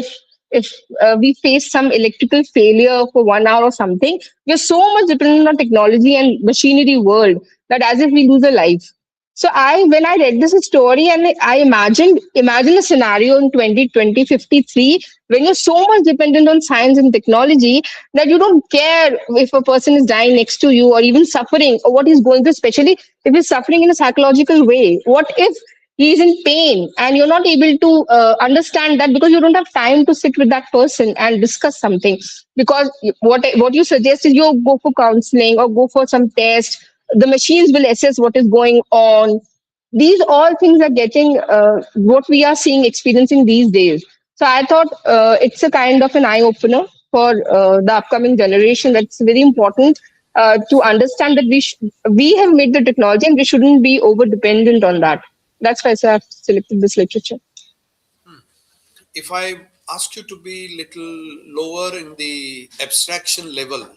if we face some electrical failure for 1 hour or something, we are so much dependent on technology and machinery world that as if we lose a life. So when I read this story and I imagine a scenario in 2053 when you're so much dependent on science and technology that you don't care if a person is dying next to you or even suffering or what he's going through, especially if he's suffering in a psychological way. What if he's in pain and you're not able to understand that because you don't have time to sit with that person and discuss something? Because what you suggest is you go for counseling or go for some test. The machines will assess what is going on. These all things are getting what we are seeing experiencing these days. So I thought it's a kind of an eye opener for the upcoming generation. That's very important to understand that we have made the technology and we shouldn't be over dependent on that. That's why I've selected this literature. If I ask you to be little lower in the abstraction level,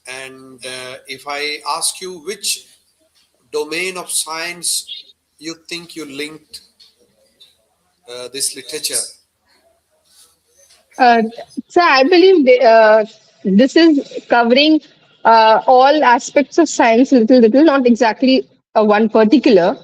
and if I ask you which domain of science you think you linked this literature? Uh, so I believe this is covering all aspects of science, little, not exactly one particular,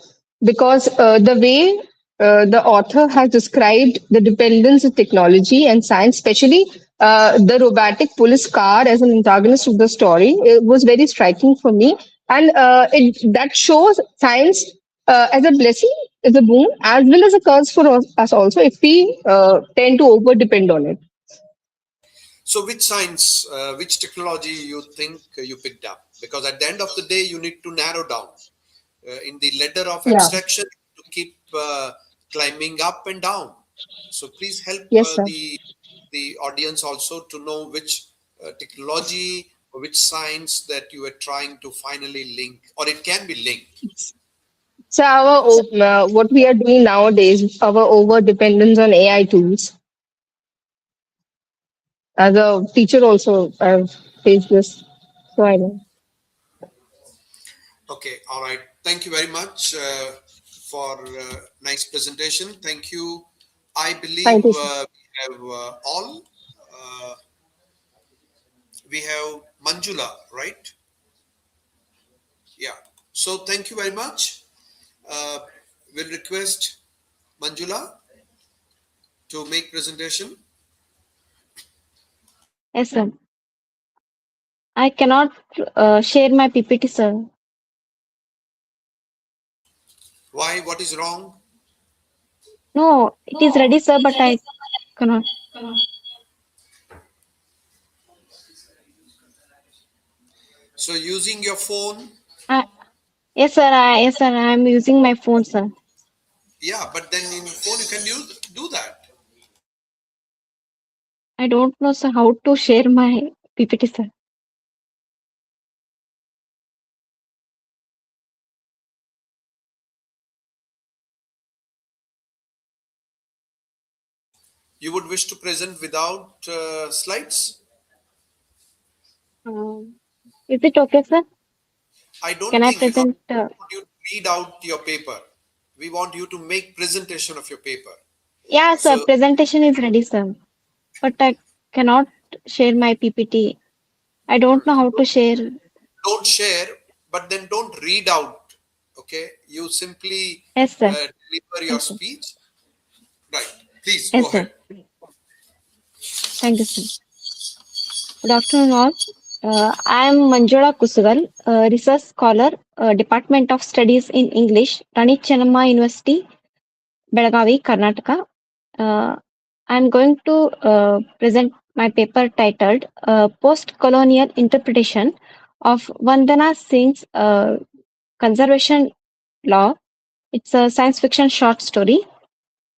because the way the author has described the dependence of technology and science, especially the robotic police car as an antagonist of the story, it was very striking for me, and that shows science as a blessing, as a boon, as well as a curse for us also if we tend to over depend on it. So which science, which technology you think you picked up? Because at the end of the day, you need to narrow down. In the ladder of Yeah. abstraction to keep climbing up and down. So please help Yes, sir. the audience also to know which technology or which science that you are trying to finally link, or it can be linked. So what we are doing nowadays, our over dependence on AI tools. As a teacher, also I've faced this, so I know. Okay, all right. Thank you very much for nice presentation. Thank you. I believe Thank you, sir. we have all. We have Manjula, right? Yeah. So thank you very much. Uh, we'll request Manjula to make presentation. Yes, sir. I cannot share my PPT, sir. Why? What is wrong? No, it is ready, sir, but I cannot. So using your phone. I, yes, sir. I am using my phone, sir. Yeah, but then in phone you can do that. I don't know, sir, how to share my PPT, sir. You would wish to present without slides? Is it okay, sir? I don't Can I think, because present? we don't want you to read out your paper. We want you to make presentation of your paper. Yeah, sir. So Presentation is ready, sir. But I cannot share my PPT. I don't know how to share. don't share, but then don't read out. Okay, you simply Yes, sir. deliver your Yes, sir. speech. Right. Please go Yes, sir. ahead. Thank you, sir. Good afternoon, all. I am Manjula Kusugal, research scholar, Department of Studies in English, Rani Chennamma University, Belagavi, Karnataka. I am going to present my paper titled Post-Colonial Interpretation of Vandana Singh's Conservation Law. It's a science fiction short story.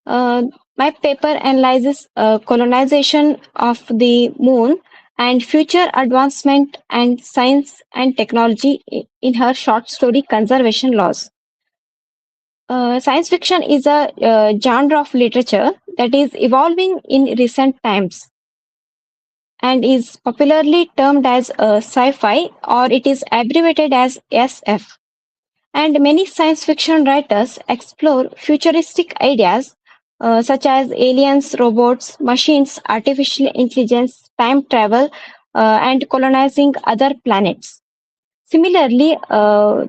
My paper analyzes colonization of the moon and future advancement and science and technology in her short story Conservation Laws. Science fiction is a genre of literature that is evolving in recent times and is popularly termed as sci-fi, or it is abbreviated as SF. And many science fiction writers explore futuristic ideas such as aliens, robots, machines, artificial intelligence, time travel, and colonizing other planets. Similarly,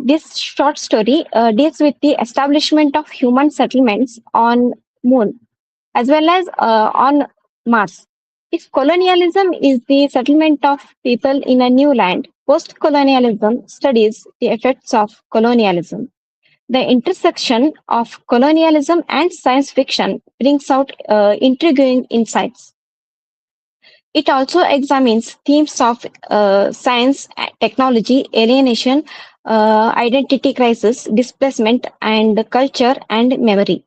this short story deals with the establishment of human settlements on Moon as well as on Mars. If colonialism is the settlement of people in a new land, post-colonialism studies the effects of colonialism. The intersection of colonialism and science fiction brings out intriguing insights. It also examines themes of science, technology, alienation, identity crisis, displacement, and culture and memory.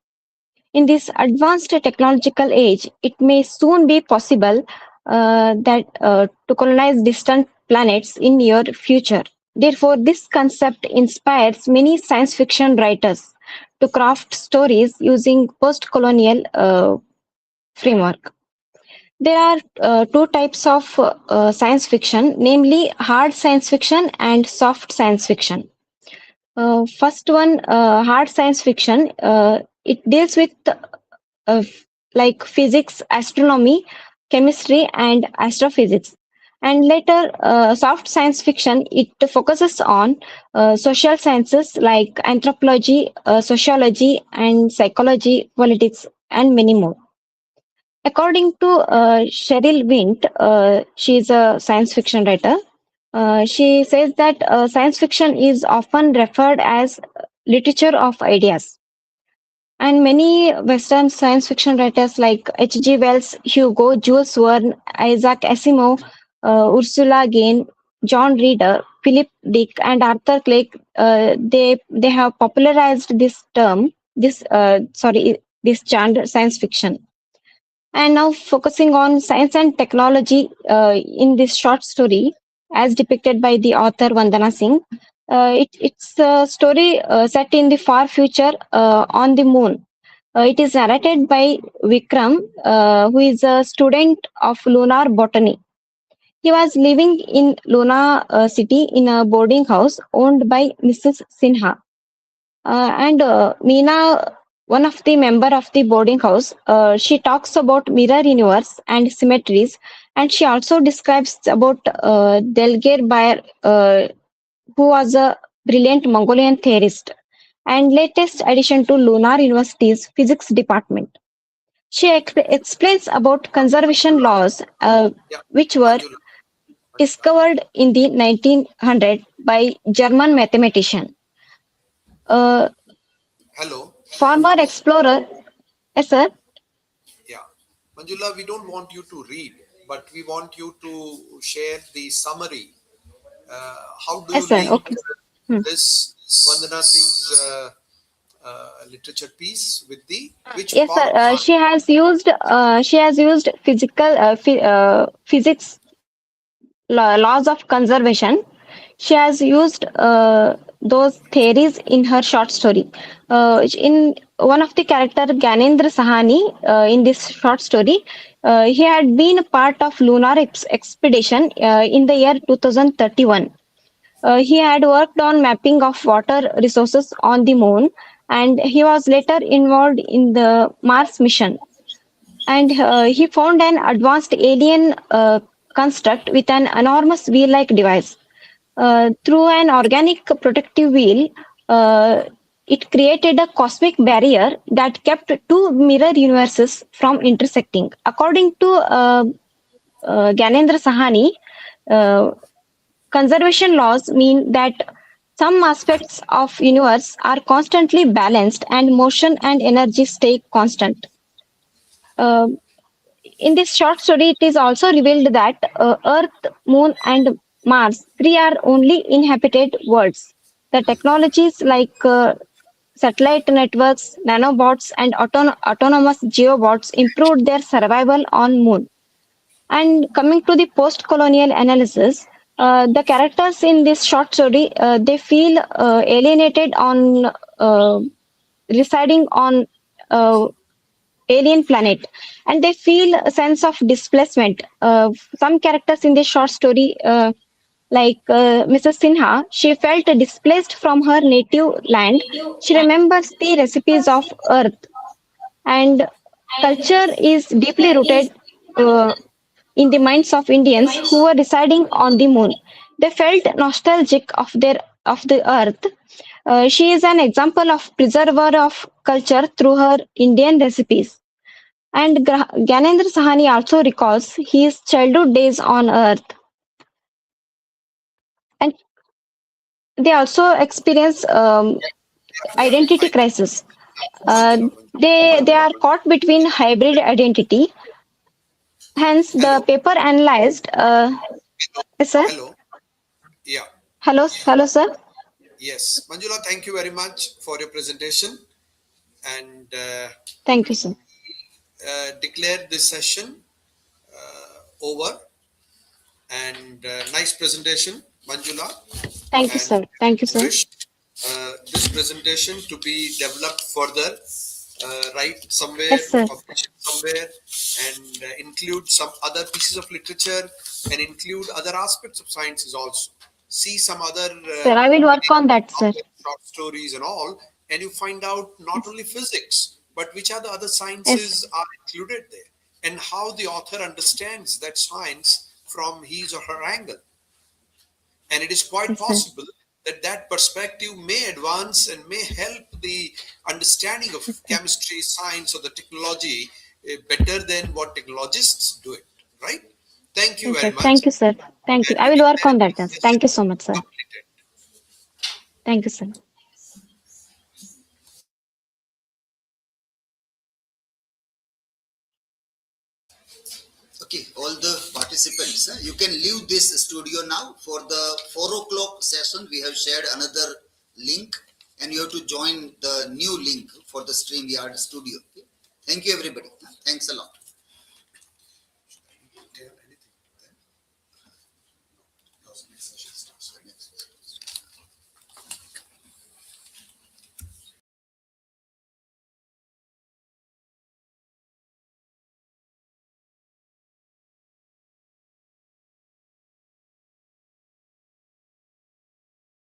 In this advanced technological age, it may soon be possible that to colonize distant planets in near future. Therefore, this concept inspires many science fiction writers to craft stories using post-colonial framework. There are two types of science fiction, namely hard science fiction and soft science fiction. First one, hard science fiction, it deals with like physics, astronomy, chemistry, and astrophysics. And later, soft science fiction, it focuses on social sciences like anthropology, sociology, and psychology, politics, and many more. According to Cheryl Vint, she is a science fiction writer. She says that science fiction is often referred as literature of ideas. And many Western science fiction writers like H.G. Wells, Hugo, Jules Verne, Isaac Asimov, Ursula Le Guin, John Reader, Philip Dick, and Arthur Clarke, they have popularized this term, this genre, science fiction. And now focusing on science and technology in this short story, as depicted by the author Vandana Singh. It's a story set in the far future on the moon. It is narrated by Vikram, who is a student of lunar botany. He was living in Luna city in a boarding house owned by Mrs. Sinha. And Meena, one of the member of the boarding house, she talks about mirror universe and symmetries, and she also describes about Delgir Bayer, who was a brilliant Mongolian theorist and latest addition to Lunar University's physics department. She explains about conservation laws, Yeah, which were Manjula. discovered in the 1900 by German mathematician. Uh, Hello. Former explorer, yes, sir. Yeah. Manjula, we don't want you to read, but we want you to share the summary. How do you Yes, sir. link Okay. Hmm. this Vandana Singh's literature piece with the which Yes, sir. part? She has used physics laws of conservation. She has used those theories in her short story. In one of the character, Ganendra Sahani, in this short story, he had been a part of lunar expedition in the year 2031. He had worked on mapping of water resources on the moon, and he was later involved in the Mars mission. And he found an advanced alien construct with an enormous wheel-like device. Through an organic protective wheel, it created a cosmic barrier that kept two mirror universes from intersecting. According to Gyanendra Sahani, conservation laws mean that some aspects of universe are constantly balanced and motion and energy stay constant. Uh, in this short story, it is also revealed that Earth, Moon, and Mars, three are only inhabited worlds. The technologies like satellite networks, nanobots, and autonomous geobots improved their survival on Moon. And coming to the post-colonial analysis, the characters in this short story they feel alienated on residing on alien planet, and they feel a sense of displacement. Some characters in this short story, like Mrs. Sinha, she felt displaced from her native land. She remembers the recipes of Earth, and culture is deeply rooted in the minds of Indians who were residing on the moon. They felt nostalgic of the earth. She is an example of preserver of culture through her Indian recipes. And Gyanendra Sahani also recalls his childhood days on earth. And they also experience identity crisis. Uh, they are caught between hybrid identity. Hence, the Hello. paper analyzed. Yes, sir. Hello. Yeah. Hello, sir. Yes. Manjula, thank you very much for your presentation. And Thank you, sir. declare this session over. And nice presentation, Manjula. Thank you, And sir. Thank you, sir. wish this presentation to be developed further, right somewhere, Yes, sir. published somewhere, and include some other pieces of literature and include other aspects of sciences also. See some other Sir, I will work on that, sir. short stories and all, and you find out not only physics, but which are the other Yes. sciences are included there, and how the author understands that science from his or her angle. And it is quite Yes, sir. possible that that perspective may advance and may help the understanding of Yes, sir. chemistry, science, or the technology better than what technologists do it, right? Thank you Yes, very sir. much. Thank you, sir. Thank you. And I we will work declare on that, sir. this Thank you so session much, sir. completed. Thank you, sir. Okay, all the participants, you can leave this studio now. For the 4 o'clock session, we have shared another link, and you have to join the new link for the StreamYard studio. Okay? Thank you, everybody. Thanks a lot.